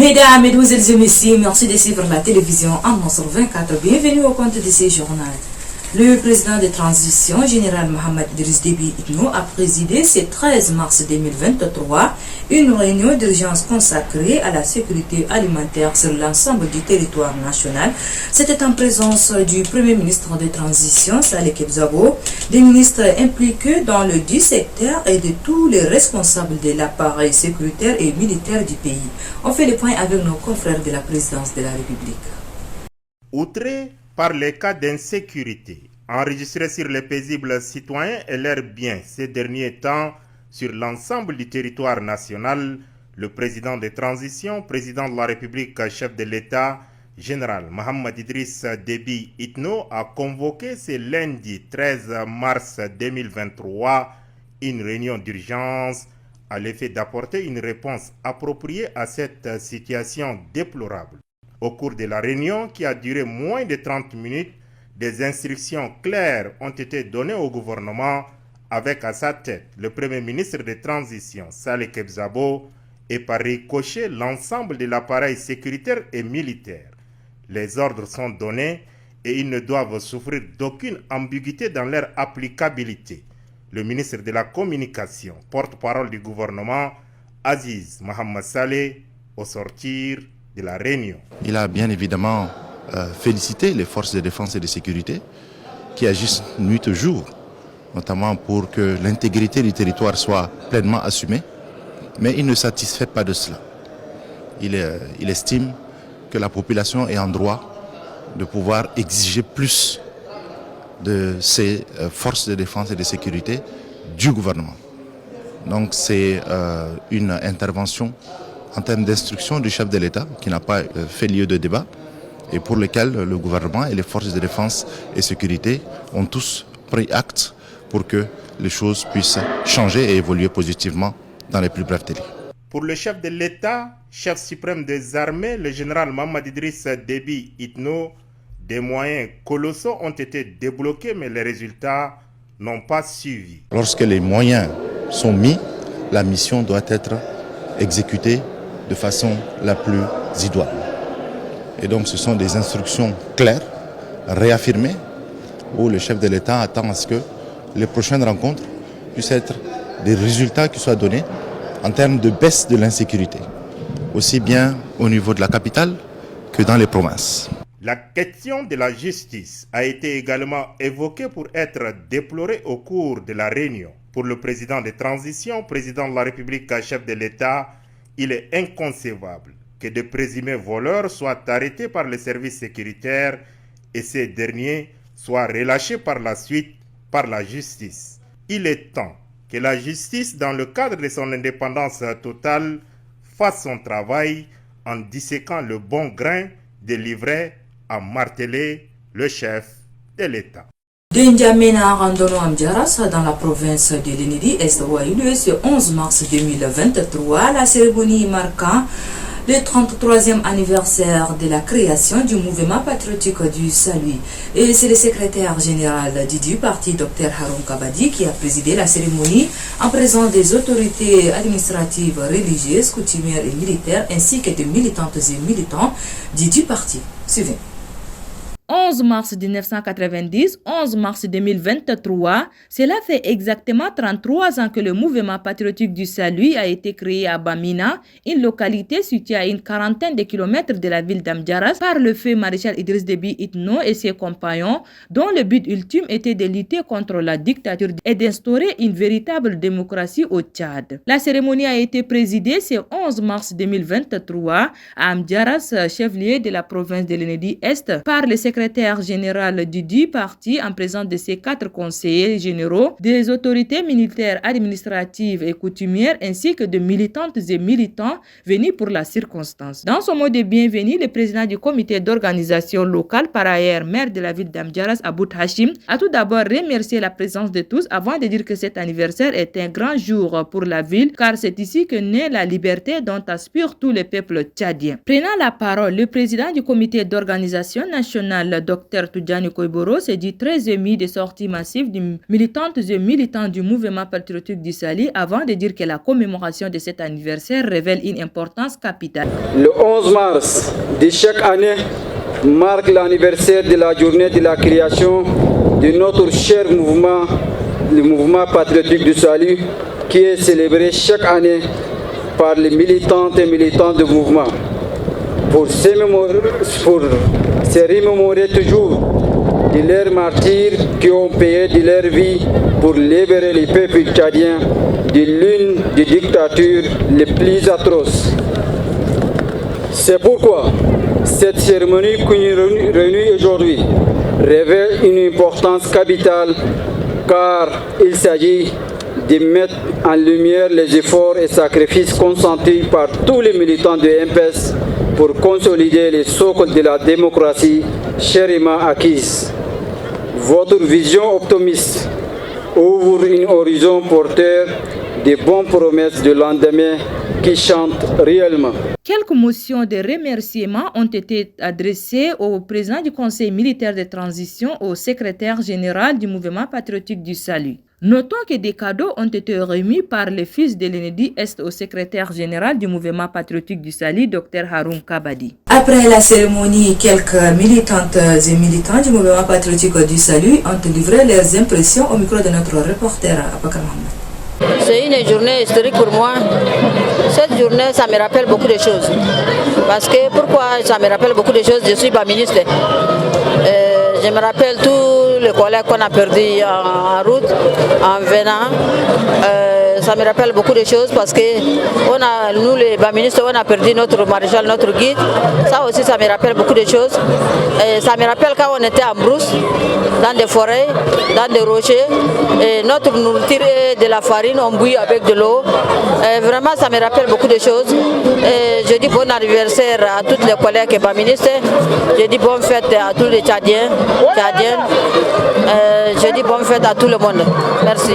Mesdames, Mesdemoiselles et Messieurs, merci de suivre la télévision en sur 24. Bienvenue au compte de ces journaux. Le président de transition, général Mohamed Idriss Déby Itno, a présidé ce 13 mars 2023 une réunion d'urgence consacrée à la sécurité alimentaire sur l'ensemble du territoire national. C'était en présence du Premier ministre de transition, Saleh Kebzabo, des ministres impliqués dans le dit secteur et de tous les responsables de l'appareil sécuritaire et militaire du pays. On fait le point avec nos confrères de la présidence de la République. Outré par les cas d'insécurité enregistrés sur les paisibles citoyens et leurs biens ces derniers temps sur l'ensemble du territoire national, le président de transition, président de la République, chef de l'État, général Mohamed Idriss Déby Itno, a convoqué ce lundi 13 mars 2023 une réunion d'urgence à l'effet d'apporter une réponse appropriée à cette situation déplorable. Au cours de la réunion, qui a duré moins de 30 minutes, des instructions claires ont été données au gouvernement avec à sa tête le Premier ministre de transition, Saleh Kebzabo, et par ricochet l'ensemble de l'appareil sécuritaire et militaire. Les ordres sont donnés et ils ne doivent souffrir d'aucune ambiguïté dans leur applicabilité. Le ministre de la Communication, porte-parole du gouvernement, Aziz Mohamed Saleh, au sortir de la réunion. Il a bien évidemment félicité les forces de défense et de sécurité qui agissent nuit et jour, notamment pour que l'intégrité du territoire soit pleinement assumée, mais il ne satisfait pas de cela. Il estime que la population est en droit de pouvoir exiger plus de ces forces de défense et de sécurité du gouvernement. Donc c'est une intervention en termes d'instruction du chef de l'État qui n'a pas fait lieu de débat et pour lequel le gouvernement et les forces de défense et sécurité ont tous pris acte pour que les choses puissent changer et évoluer positivement dans les plus brefs délais. Pour le chef de l'État, chef suprême des armées, le général Mohamed Idriss Déby Itno, des moyens colossaux ont été débloqués, mais les résultats n'ont pas suivi. Lorsque les moyens sont mis, la mission doit être exécutée de façon la plus idoine. Et donc ce sont des instructions claires, réaffirmées, où le chef de l'État attend à ce que les prochaines rencontres puissent être des résultats qui soient donnés en termes de baisse de l'insécurité, aussi bien au niveau de la capitale que dans les provinces. La question de la justice a été également évoquée pour être déplorée au cours de la réunion. Pour le président de transition, président de la République, chef de l'État, il est inconcevable que de présumés voleurs soient arrêtés par les services sécuritaires et ces derniers soient relâchés par la suite par la justice. Il est temps que la justice, dans le cadre de son indépendance totale, fasse son travail en disséquant le bon grain délivré à marteler le chef de l'État. De N'Djamena Randono Amdiaras, dans la province de l'Enedi, Est, où a eu lieu ce 11 mars 2023 la cérémonie marquant le 33e anniversaire de la création du mouvement patriotique du Salut. Et c'est le secrétaire général du parti, Dr Haroun Kabadi, qui a présidé la cérémonie en présence des autorités administratives, religieuses, coutumières et militaires, ainsi que des militantes et militants du parti. Suivez. 11 mars 1990, 11 mars 2023, cela fait exactement 33 ans que le mouvement patriotique du Salut a été créé à Bamina, une localité située à une quarantaine de kilomètres de la ville d'Amdiaras, par le feu maréchal Idriss Déby Itno et ses compagnons, dont le but ultime était de lutter contre la dictature et d'instaurer une véritable démocratie au Tchad. La cérémonie a été présidée ce 11 mars 2023 à Amdiaras, chef-lieu de la province de l'Enedi Est, par le secrétaire général du parti en présence de ses 4 conseillers généraux, des autorités militaires, administratives et coutumières, ainsi que de militantes et militants venus pour la circonstance. Dans son mot de bienvenue, le président du comité d'organisation locale, par ailleurs maire de la ville d'Amdiaras, Aboud Hashim, a tout d'abord remercié la présence de tous avant de dire que cet anniversaire est un grand jour pour la ville, car c'est ici que naît la liberté dont aspirent tous les peuples tchadiens. Prenant la parole, le président du comité d'organisation nationale national Dr Tudjani Koiboro s'est dit très ému des sorties massives de militantes et militants du mouvement patriotique du Saly avant de dire que la commémoration de cet anniversaire révèle une importance capitale. Le 11 mars de chaque année marque l'anniversaire de la journée de la création de notre cher mouvement, le mouvement patriotique du Salut, qui est célébré chaque année par les militantes et militants du mouvement. Pour se remémorer toujours de leurs martyrs qui ont payé de leur vie pour libérer les peuples tchadiens de l'une des dictatures les plus atroces. C'est pourquoi cette cérémonie qui nous réunit aujourd'hui révèle une importance capitale car il s'agit de mettre en lumière les efforts et sacrifices consentis par tous les militants de MPS pour consolider les socles de la démocratie chèrement acquise. Votre vision optimiste ouvre un horizon porteur de bonnes promesses de lendemain qui chantent réellement. Quelques motions de remerciement ont été adressées au président du Conseil militaire de transition, au secrétaire général du mouvement patriotique du Salut. Notons que des cadeaux ont été remis par les fils de l'ENEDI Est au secrétaire général du mouvement patriotique du Saly, Dr Haroun Kabadi. Après la cérémonie, quelques militantes et militants du mouvement patriotique du Saly ont livré leurs impressions au micro de notre reporter Abakar Mohamed. C'est une journée historique pour moi. Cette journée, ça me rappelle beaucoup de choses. Parce que pourquoi ça me rappelle beaucoup de choses? Je suis pas ministre. Je me rappelle tous les collègues qu'on a perdus en route, en venant. Ça me rappelle beaucoup de choses parce que nous, les ministres, on a perdu notre maréchal, notre guide. Ça aussi, ça me rappelle beaucoup de choses. Et ça me rappelle quand on était en brousse, dans des forêts, dans des rochers. Et notre nourriture est de la farine, on bouille avec de l'eau. Vraiment, ça me rappelle beaucoup de choses. Et je dis bon anniversaire à tous les collègues et ministres. Je dis bonne fête à tous les Tchadiens. Je dis bonne fête à tout le monde. Merci.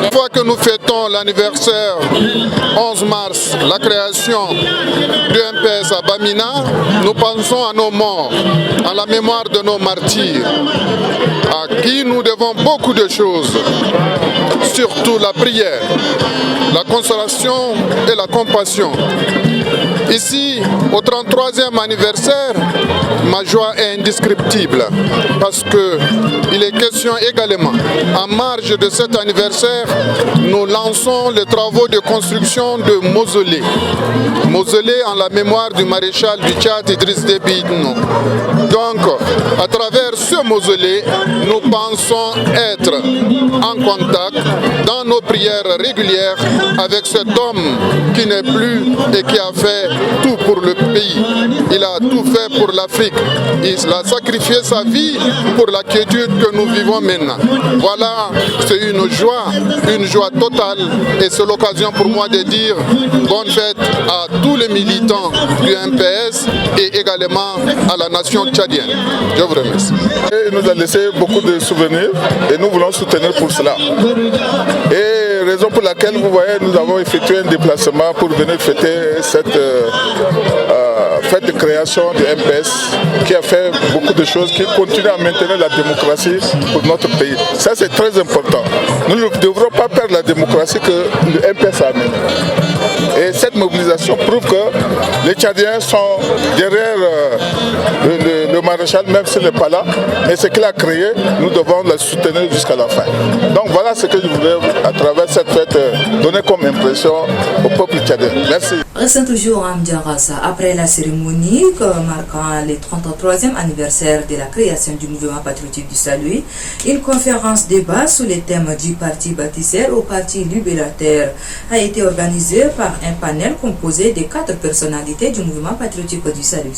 Une fois que nous fêtons l'anniversaire 11 mars, la création du MPS à Bamina, nous pensons à nos morts, à la mémoire de nos martyrs, à qui nous devons beaucoup de choses, surtout la prière, la consolation et la compassion. Ici, au 33e anniversaire, ma joie est indescriptible parce qu'il est question également, en marge de cet anniversaire, nous lançons les travaux de construction de mausolées. Mausolées en la mémoire du maréchal du Tchad Idriss Déby Itno. Donc, à travers ce mausolée, nous pensons être en contact dans nos prières régulières avec cet homme qui n'est plus et qui a fait tout pour le pays. Il a tout fait pour l'Afrique. Il a sacrifié sa vie pour la quiétude que nous vivons maintenant. Voilà, c'est une joie totale et c'est l'occasion pour moi de dire bonne fête à tous les militants du MPS et également à la nation tchadienne. Je vous remercie. Il nous a laissé beaucoup de souvenirs et nous voulons soutenir pour cela. Et raison pour laquelle vous voyez, nous avons effectué un déplacement pour venir fêter cette fête de création du MPS qui a fait beaucoup de choses, qui continue à maintenir la démocratie pour notre pays. Ça, c'est très important. Nous ne devrons pas perdre la démocratie que le MPS a amenée. Et cette mobilisation prouve que les Tchadiens sont derrière le maréchal, même s'il n'est pas là. Mais ce qu'il a créé, nous devons le soutenir jusqu'à la fin. Donc voilà ce que je voulais, à travers cette fête, donner comme impression au peuple tchadien. Merci. Restons toujours à Mdiarassa. Après la cérémonie marquant le 33e anniversaire de la création du mouvement patriotique du Salut, une conférence débat sous les thèmes du parti bâtisseur au parti libérateur a été organisée par un panel composé de 4 personnalités du mouvement patriotique du Salut.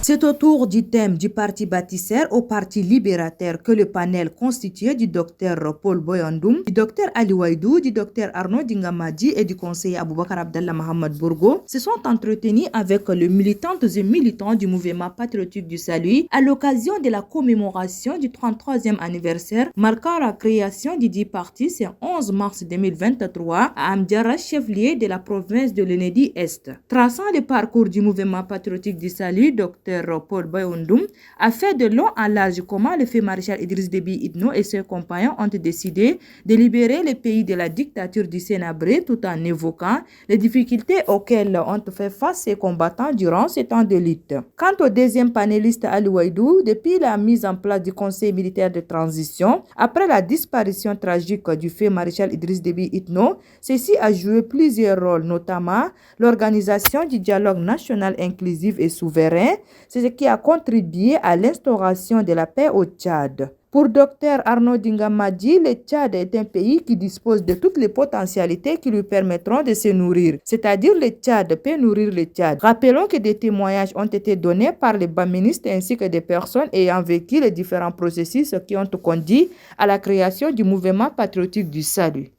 C'est autour du thème du parti bâtisseur au parti libérateur que le panel constitué du docteur Paul Boyandoum, du docteur Ali Waïdou, du docteur Arnaud Dingamadi et du conseiller Aboubakar Abdallah Mohamed Bourgo se sont entretenus avec les militantes et militants du mouvement patriotique du Salut à l'occasion de la commémoration du 33e anniversaire marquant la création du dit parti ce 11 mars 2023 à Amdiara, chef-lieu de la province de l'Enedi Est. Traçant le parcours du mouvement patriotique du Salut, docteur Dr Paul Bayoundoum a fait de long en large comment le feu maréchal Idriss Déby Itno et ses compagnons ont décidé de libérer le pays de la dictature du Sénabré tout en évoquant les difficultés auxquelles ont fait face ces combattants durant ces temps de lutte. Quant au deuxième panéliste Ali Waïdou, depuis la mise en place du Conseil militaire de transition, après la disparition tragique du feu maréchal Idriss Déby Itno, ceci a joué plusieurs rôles, notamment l'organisation du dialogue national inclusif et souverain, c'est ce qui a contribué à l'instauration de la paix au Tchad. Pour Dr Arnaud Dingamadi, le Tchad est un pays qui dispose de toutes les potentialités qui lui permettront de se nourrir. C'est-à-dire le Tchad peut nourrir le Tchad. Rappelons que des témoignages ont été donnés par les baministes ainsi que des personnes ayant vécu les différents processus qui ont conduit à la création du mouvement patriotique du salut.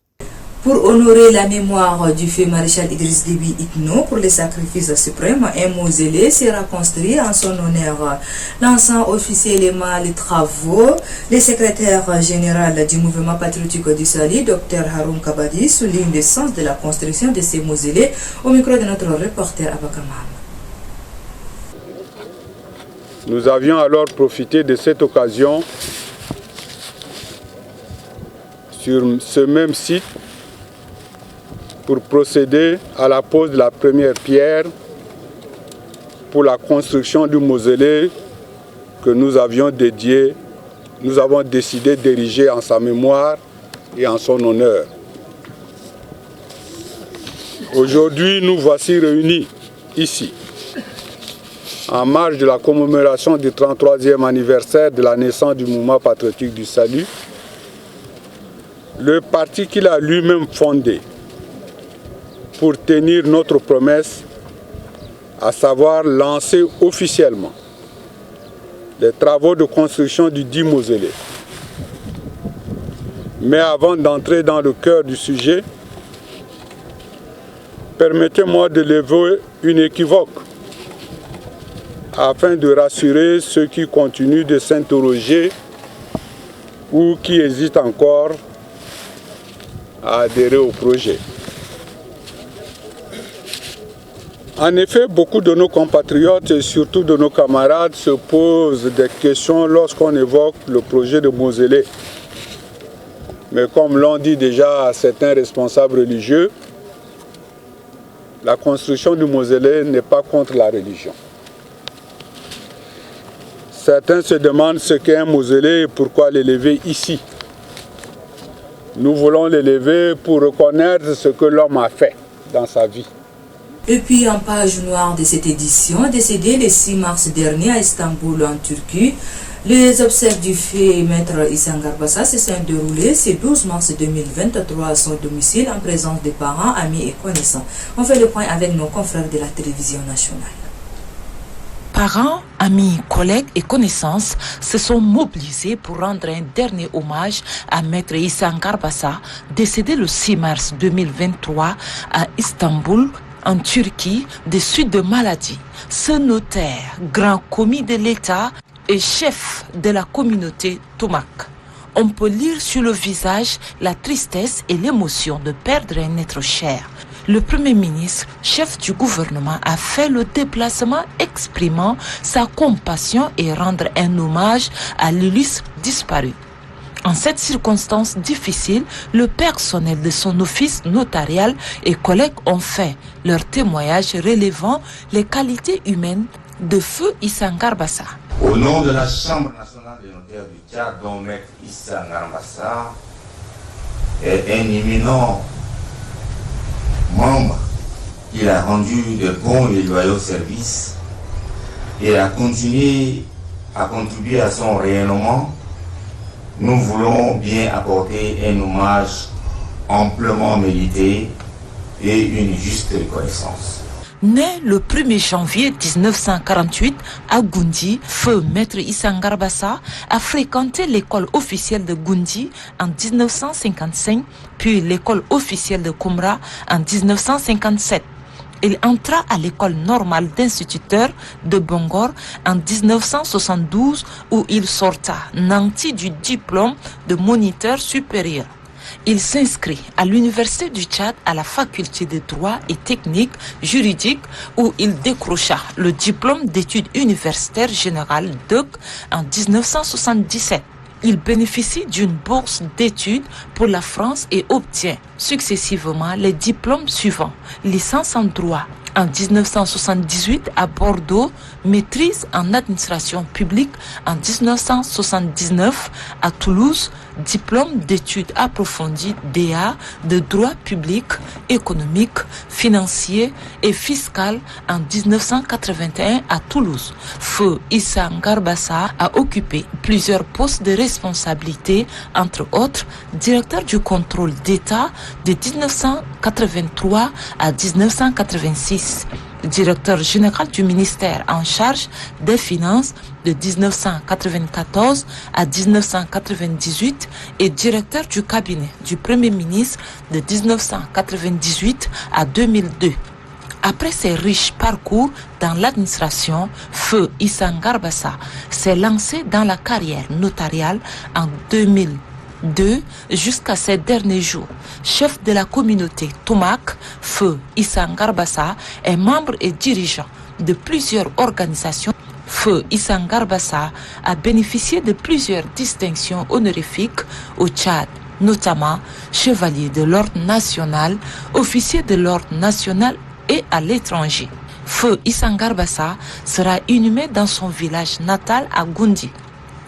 Pour honorer la mémoire du feu maréchal Idriss Déby Itno pour les sacrifices suprêmes, un mausolée sera construit en son honneur. Lançant officiellement les travaux, le secrétaire général du mouvement patriotique du Salut, Dr Haroun Kabadi, souligne le sens de la construction de ces mausolées au micro de notre reporter Abakamam. Nous avions alors profité de cette occasion sur ce même site pour procéder à la pose de la première pierre pour la construction du mausolée que nous avons décidé d'ériger en sa mémoire et en son honneur. Aujourd'hui, nous voici réunis ici, en marge de la commémoration du 33e anniversaire de la naissance du mouvement patriotique du Salut, le parti qu'il a lui-même fondé pour tenir notre promesse, à savoir lancer officiellement les travaux de construction du dit mausolée. Mais avant d'entrer dans le cœur du sujet, permettez-moi de lever une équivoque afin de rassurer ceux qui continuent de s'interroger ou qui hésitent encore à adhérer au projet. En effet, beaucoup de nos compatriotes et surtout de nos camarades se posent des questions lorsqu'on évoque le projet de mausolée. Mais comme l'ont dit déjà certains responsables religieux, la construction du mausolée n'est pas contre la religion. Certains se demandent ce qu'est un mausolée et pourquoi l'élever ici. Nous voulons l'élever pour reconnaître ce que l'homme a fait dans sa vie. Et puis en page noire de cette édition, décédé le 6 mars dernier à Istanbul en Turquie, les obsèques du feu maître Issa Ngarbassa se sont déroulées ce 12 mars 2023 à son domicile en présence des parents, amis et connaissants. On fait le point avec nos confrères de la télévision nationale. Parents, amis, collègues et connaissances se sont mobilisés pour rendre un dernier hommage à Maître Issa Ngarbassa, décédé le 6 mars 2023 à Istanbul, en Turquie, des suites de maladie. Ce notaire, grand commis de l'État et chef de la communauté Tomak. On peut lire sur le visage la tristesse et l'émotion de perdre un être cher. Le Premier ministre, chef du gouvernement, a fait le déplacement exprimant sa compassion et rendre un hommage à l'illustre disparu. En cette circonstance difficile, le personnel de son office notarial et collègues ont fait leur témoignage relevant les qualités humaines de feu Issa Ngarbassa. Au nom de la Chambre nationale des notaires du Tchad, dont Maître Issa Ngarbassa est un éminent membre, il a rendu de bons et loyaux services et a continué à contribuer à son rayonnement. Nous voulons bien apporter un hommage amplement mérité et une juste reconnaissance. Né le 1er janvier 1948 à Goundi, feu Maître Issa Ngarbassa a fréquenté l'école officielle de Goundi en 1955, puis l'école officielle de Koumra en 1957. Il entra à l'école normale d'instituteurs de Bangor en 1972 où il sorta nanti du diplôme de moniteur supérieur. Il s'inscrit à l'Université du Tchad à la faculté de droit et technique juridique où il décrocha le diplôme d'études universitaires générales DEC en 1977. Il bénéficie d'une bourse d'études pour la France et obtient successivement les diplômes suivants. Licence en droit en 1978 à Bordeaux, maîtrise en administration publique en 1979 à Toulouse, diplôme d'études approfondies DA de droit public, économique, financier et fiscal en 1981 à Toulouse. Feu Issa Ngarbassa a occupé plusieurs postes de responsabilité, entre autres directeur du contrôle d'État de 1983 à 1986. Directeur général du ministère en charge des Finances de 1994 à 1998 et directeur du cabinet du Premier ministre de 1998 à 2002. Après ses riches parcours dans l'administration, Feu Issa Ngarbassa s'est lancé dans la carrière notariale en 2002 jusqu'à ses derniers jours. Chef de la communauté Toumak, Feu Issa Ngarbassa est membre et dirigeant de plusieurs organisations. Feu Issa Ngarbassa a bénéficié de plusieurs distinctions honorifiques au Tchad, notamment chevalier de l'ordre national, officier de l'ordre national et à l'étranger. Feu Issa Ngarbassa sera inhumé dans son village natal à Goundi.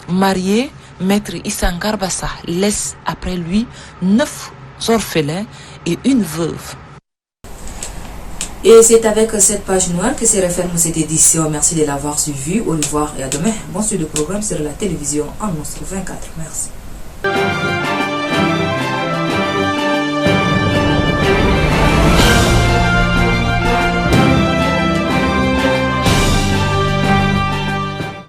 Marié, Maître Issa Ngarbassa laisse après lui 9 orphelins et une veuve. Et c'est avec cette page noire que se referme cette édition. Merci de l'avoir suivi. Au revoir et à demain. Bon suite de programme sur la télévision en Monstre 24. Merci.